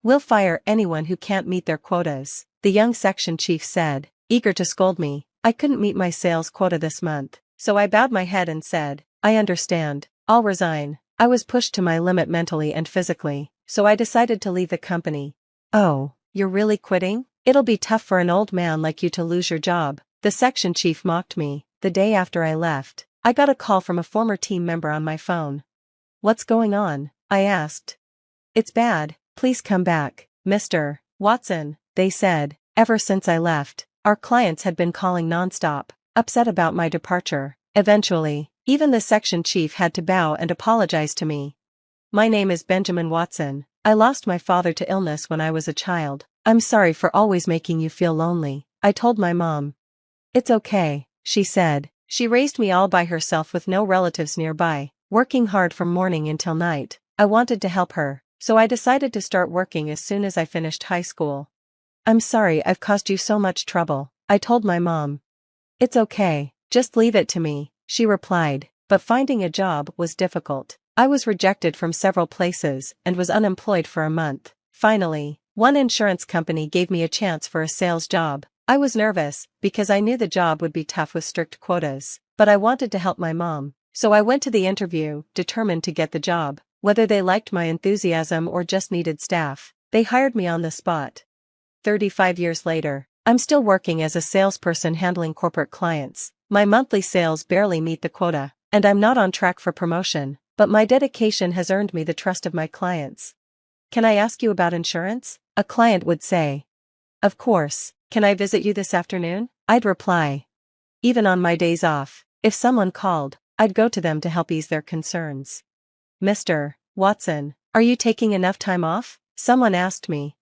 "We'll fire anyone who can't meet their quotas," the young section chief said, eager to scold me. I couldn't meet my sales quota this month, so I bowed my head and said, "I understand, I'll resign." I was pushed to my limit mentally and physically, so I decided to leave the company. "Oh, you're really quitting? It'll be tough for an old man like you to lose your job," the section chief mocked me. The day after I left, I got a call from a former team member on my phone. "What's going on?" I asked. "It's bad, please come back, Mr. Watson," they said. Ever since I left, our clients had been calling nonstop, upset about my departure. Eventually, even the section chief had to bow and apologize to me. "My name is Benjamin Watson. I lost my father to illness when I was a child. I'm sorry for always making you feel lonely," I told my mom. "It's okay," she said. She raised me all by herself with no relatives nearby, working hard from morning until night. I wanted to help her, so I decided to start working as soon as I finished high school. "I'm sorry I've caused you so much trouble," I told my mom. "It's okay, just leave it to me," she replied, but finding a job was difficult. I was rejected from several places and was unemployed for a month. Finally, one insurance company gave me a chance for a sales job. I was nervous, because I knew the job would be tough with strict quotas, but I wanted to help my mom, so I went to the interview, determined to get the job. Whether they liked my enthusiasm or just needed staff, they hired me on the spot. 35 years later, I'm still working as a salesperson handling corporate clients. My monthly sales barely meet the quota, and I'm not on track for promotion, but my dedication has earned me the trust of my clients. "Can I ask you about insurance?" a client would say. "Of course, can I visit you this afternoon?" I'd reply. Even on my days off, if someone called, I'd go to them to help ease their concerns. "Mr. Watson, are you taking enough time off?" someone asked me.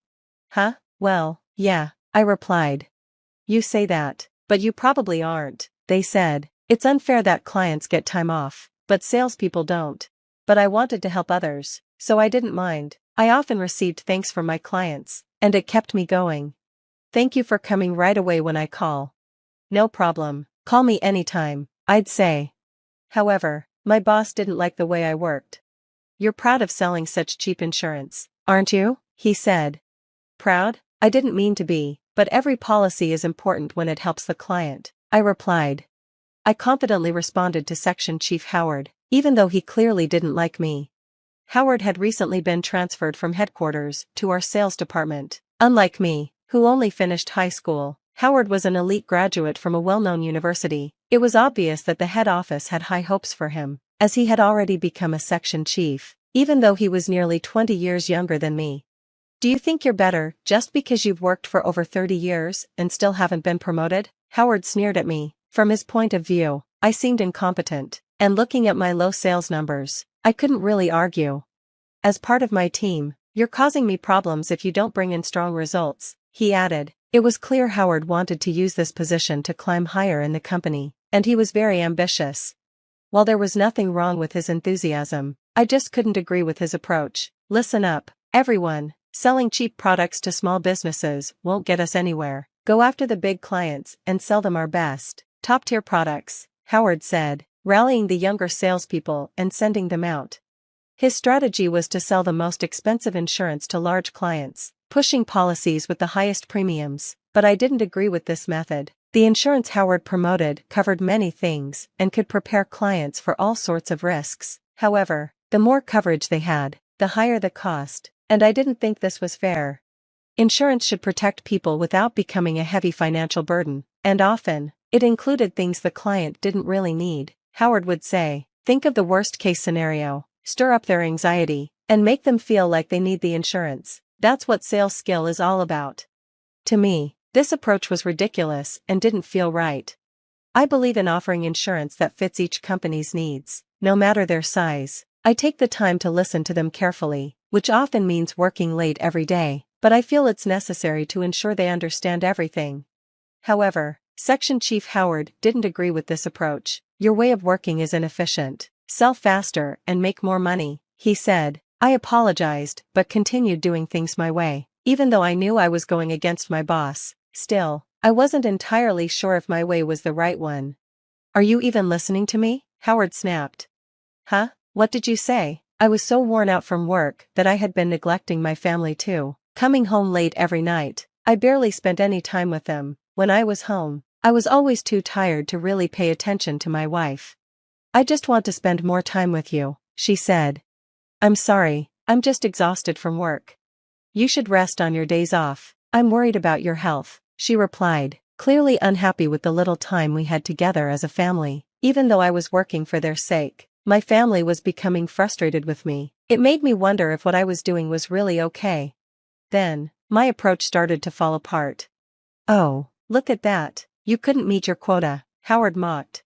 "Huh? Well, yeah," I replied. "You say that, but you probably aren't," they said. It's unfair that clients get time off, but salespeople don't. But I wanted to help others, so I didn't mind. I often received thanks from my clients, and it kept me going. "Thank you for coming right away when I call." "No problem, call me anytime," I'd say. However, my boss didn't like the way I worked. "You're proud of selling such cheap insurance, aren't you?" he said. "Proud? I didn't mean to be, but every policy is important when it helps the client," I replied. I confidently responded to Section Chief Howard, even though he clearly didn't like me. Howard had recently been transferred from headquarters to our sales department. Unlike me, who only finished high school, Howard was an elite graduate from a well-known university. It was obvious that the head office had high hopes for him, as he had already become a section chief, even though he was nearly 20 years younger than me. "Do you think you're better just because you've worked for over 30 years and still haven't been promoted?" Howard sneered at me. From his point of view, I seemed incompetent, and looking at my low sales numbers, I couldn't really argue. "As part of my team, you're causing me problems if you don't bring in strong results," he added. It was clear Howard wanted to use this position to climb higher in the company, and he was very ambitious. While there was nothing wrong with his enthusiasm, I just couldn't agree with his approach. "Listen up, everyone. Selling cheap products to small businesses won't get us anywhere. Go after the big clients and sell them our best, top-tier products," Howard said, rallying the younger salespeople and sending them out. His strategy was to sell the most expensive insurance to large clients, pushing policies with the highest premiums, but I didn't agree with this method. The insurance Howard promoted covered many things and could prepare clients for all sorts of risks. However, the more coverage they had, the higher the cost, and I didn't think this was fair. Insurance should protect people without becoming a heavy financial burden, and often, it included things the client didn't really need. Howard would say, "Think of the worst-case scenario, stir up their anxiety, and make them feel like they need the insurance. That's what sales skill is all about." To me, this approach was ridiculous and didn't feel right. I believe in offering insurance that fits each company's needs, no matter their size. I take the time to listen to them carefully, which often means working late every day, but I feel it's necessary to ensure they understand everything. However, Section Chief Howard didn't agree with this approach. "Your way of working is inefficient. Sell faster and make more money," he said. I apologized, but continued doing things my way, even though I knew I was going against my boss. Still, I wasn't entirely sure if my way was the right one. "Are you even listening to me?" Howard snapped. "Huh? What did you say?" I was so worn out from work that I had been neglecting my family too. coming home late every night. I barely spent any time with them. When I was home, I was always too tired to really pay attention to my wife. I just want to spend more time with you, she said. I'm sorry, I'm just exhausted from work. You should rest on your days off. I'm worried about your health, she replied, clearly unhappy with the little time we had together as a family. Even though I was working for their sake, my family was becoming frustrated with me. It made me wonder if what I was doing was really okay. Then, my approach started to fall apart. Oh, look at that, you couldn't meet your quota, Howard mocked.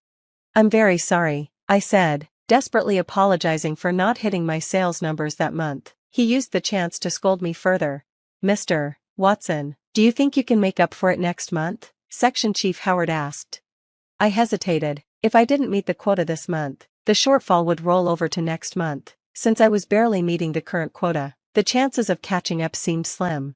I'm very sorry, I said, desperately apologizing for not hitting my sales numbers that month. He used the chance to scold me further. Mr. Watson, do you think you can make up for it next month? Section Chief Howard asked. I hesitated. If I didn't meet the quota this month, the shortfall would roll over to next month. Since I was barely meeting the current quota, the chances of catching up seemed slim.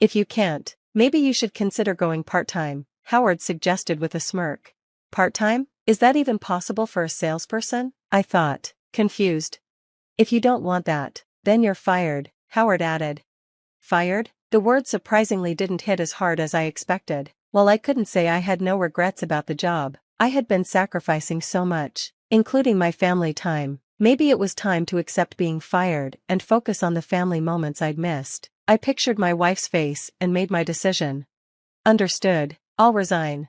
If you can't, maybe you should consider going part-time, Howard suggested with a smirk. Part-time? Is that even possible for a salesperson? I thought, confused. If you don't want that, then you're fired, Howard added. Fired? The word surprisingly didn't hit as hard as I expected. While I couldn't say I had no regrets about the job, I had been sacrificing so much, including my family time. Maybe it was time to accept being fired and focus on the family moments I'd missed. I pictured my wife's face and made my decision. Understood, I'll resign.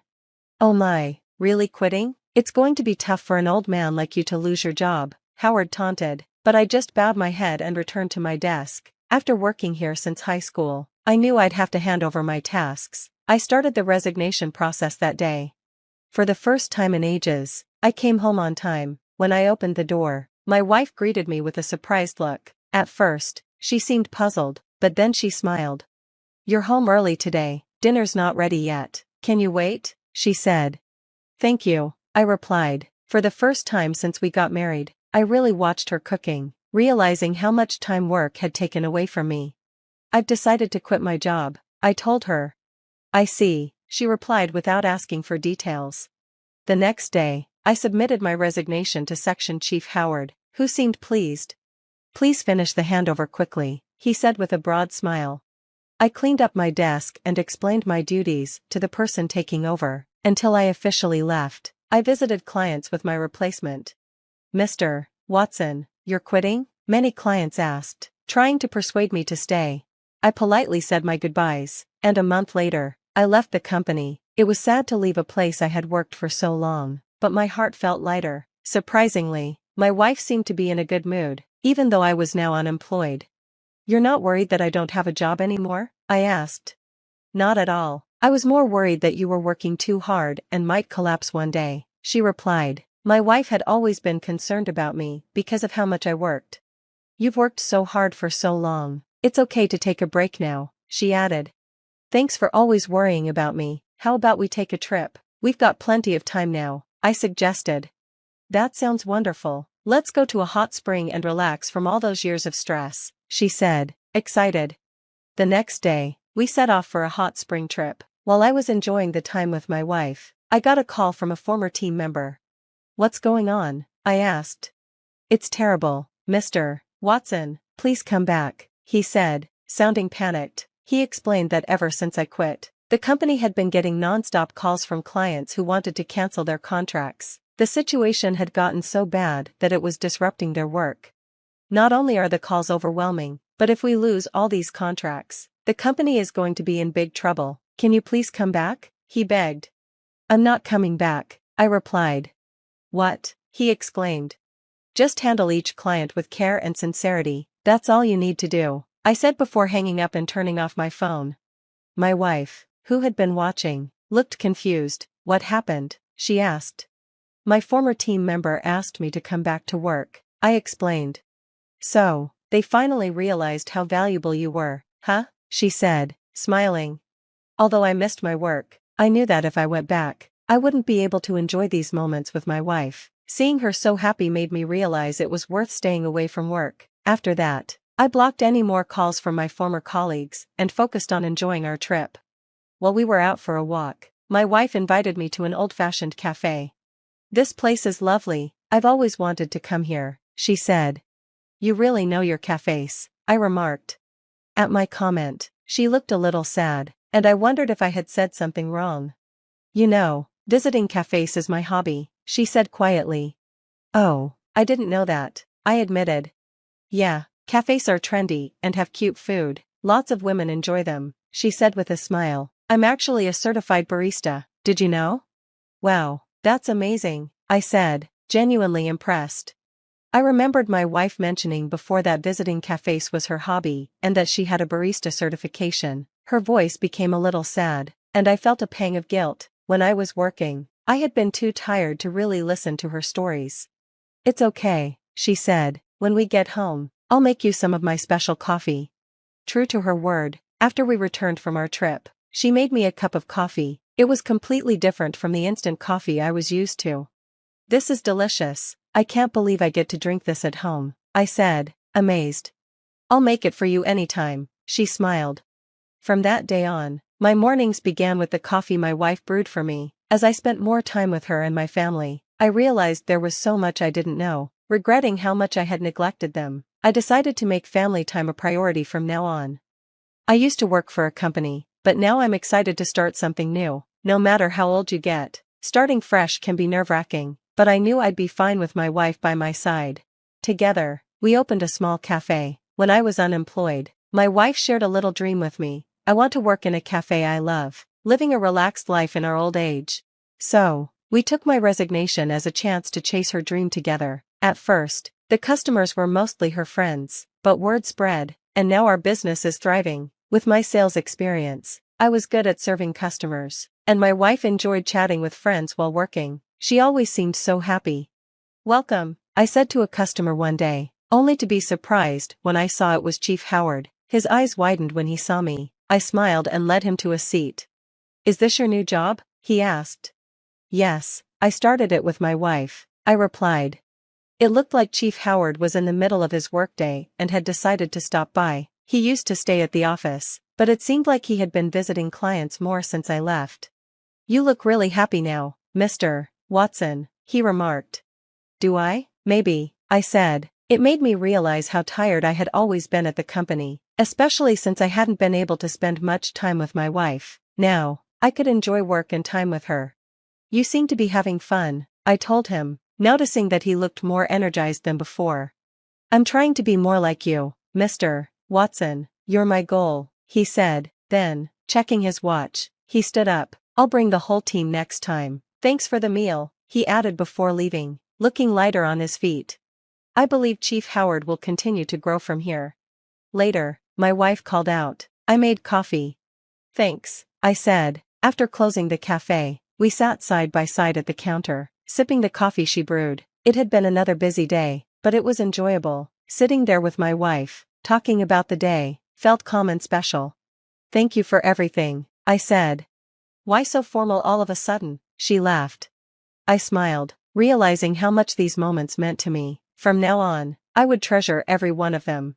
Oh my, really quitting? It's going to be tough for an old man like you to lose your job, Howard taunted, but I just bowed my head and returned to my desk. After working here since high school, I knew I'd have to hand over my tasks. I started the resignation process that day. For the first time in ages, I came home on time. When I opened the door, my wife greeted me with a surprised look. At first, she seemed puzzled, but then she smiled. You're home early today, dinner's not ready yet. Can you wait? She said. Thank you, I replied. For the first time since we got married, I really watched her cooking, realizing how much time work had taken away from me. I've decided to quit my job, I told her. I see, she replied without asking for details. The next day, I submitted my resignation to Section Chief Howard, who seemed pleased. Please finish the handover quickly, he said with a broad smile. I cleaned up my desk and explained my duties to the person taking over. Until I officially left, I visited clients with my replacement. Mr. Watson, you're quitting? Many clients asked, trying to persuade me to stay. I politely said my goodbyes, and a month later, I left the company. It was sad to leave a place I had worked for so long, but my heart felt lighter. Surprisingly, my wife seemed to be in a good mood, even though I was now unemployed. You're not worried that I don't have a job anymore? I asked. Not at all. I was more worried that you were working too hard and might collapse one day, she replied. My wife had always been concerned about me because of how much I worked. You've worked so hard for so long. It's okay to take a break now, she added. Thanks for always worrying about me. How about we take a trip? We've got plenty of time now, I suggested. That sounds wonderful. Let's go to a hot spring and relax from all those years of stress, she said, excited. The next day, we set off for a hot spring trip. While I was enjoying the time with my wife, I got a call from a former team member. What's going on? I asked. It's terrible, Mr. Watson, please come back, he said, sounding panicked. He explained that ever since I quit, the company had been getting non-stop calls from clients who wanted to cancel their contracts. The situation had gotten so bad that it was disrupting their work. Not only are the calls overwhelming, but if we lose all these contracts, the company is going to be in big trouble. Can you please come back? He begged. I'm not coming back, I replied. What? He exclaimed. Just handle each client with care and sincerity, that's all you need to do, I said before hanging up and turning off my phone. My wife, who had been watching, looked confused. What happened? She asked. My former team member asked me to come back to work, I explained. So, they finally realized how valuable you were, huh? She said, smiling. Although I missed my work, I knew that if I went back, I wouldn't be able to enjoy these moments with my wife. Seeing her so happy made me realize it was worth staying away from work. After that, I blocked any more calls from my former colleagues and focused on enjoying our trip. While we were out for a walk, my wife invited me to an old-fashioned cafe. This place is lovely, I've always wanted to come here, she said. You really know your cafes, I remarked. At my comment, she looked a little sad, and I wondered if I had said something wrong. You know, visiting cafes is my hobby, she said quietly. Oh, I didn't know that, I admitted. Yeah, cafes are trendy and have cute food, lots of women enjoy them, she said with a smile. I'm actually a certified barista, did you know? Wow, that's amazing, I said, genuinely impressed. I remembered my wife mentioning before that visiting cafes was her hobby and that she had a barista certification. Her voice became a little sad, and I felt a pang of guilt. When I was working, I had been too tired to really listen to her stories. It's okay, she said, when we get home, I'll make you some of my special coffee. True to her word, after we returned from our trip, she made me a cup of coffee. It was completely different from the instant coffee I was used to. This is delicious, I can't believe I get to drink this at home, I said, amazed. I'll make it for you anytime, she smiled. From that day on, my mornings began with the coffee my wife brewed for me. As I spent more time with her and my family, I realized there was so much I didn't know. Regretting how much I had neglected them, I decided to make family time a priority from now on. I used to work for a company, but now I'm excited to start something new. No matter how old you get, starting fresh can be nerve-wracking, but I knew I'd be fine with my wife by my side. Together, we opened a small cafe. When I was unemployed, my wife shared a little dream with me. I want to work in a cafe I love, living a relaxed life in our old age. So, we took my resignation as a chance to chase her dream together. At first, the customers were mostly her friends, but word spread, and now our business is thriving. With my sales experience, I was good at serving customers, and my wife enjoyed chatting with friends while working. She always seemed so happy. Welcome, I said to a customer one day, only to be surprised when I saw it was Chief Howard. His eyes widened when he saw me. I smiled and led him to a seat. Is this your new job? He asked. Yes, I started it with my wife, I replied. It looked like Chief Howard was in the middle of his workday and had decided to stop by. He used to stay at the office, but it seemed like he had been visiting clients more since I left. You look really happy now, Mr. Watson, he remarked. Do I? Maybe, I said. It made me realize how tired I had always been at the company, especially since I hadn't been able to spend much time with my wife. Now, I could enjoy work and time with her. You seem to be having fun, I told him, noticing that he looked more energized than before. I'm trying to be more like you, Mr. Watson. You're my goal, he said. Then, checking his watch, he stood up. I'll bring the whole team next time. Thanks for the meal, he added before leaving, looking lighter on his feet. I believe Chief Howard will continue to grow from here. Later, my wife called out. I made coffee. Thanks, I said. After closing the cafe, we sat side by side at the counter, sipping the coffee she brewed. It had been another busy day, but it was enjoyable. Sitting there with my wife, talking about the day, felt calm and special. Thank you for everything, I said. Why so formal all of a sudden? She laughed. I smiled, realizing how much these moments meant to me. From now on, I would treasure every one of them.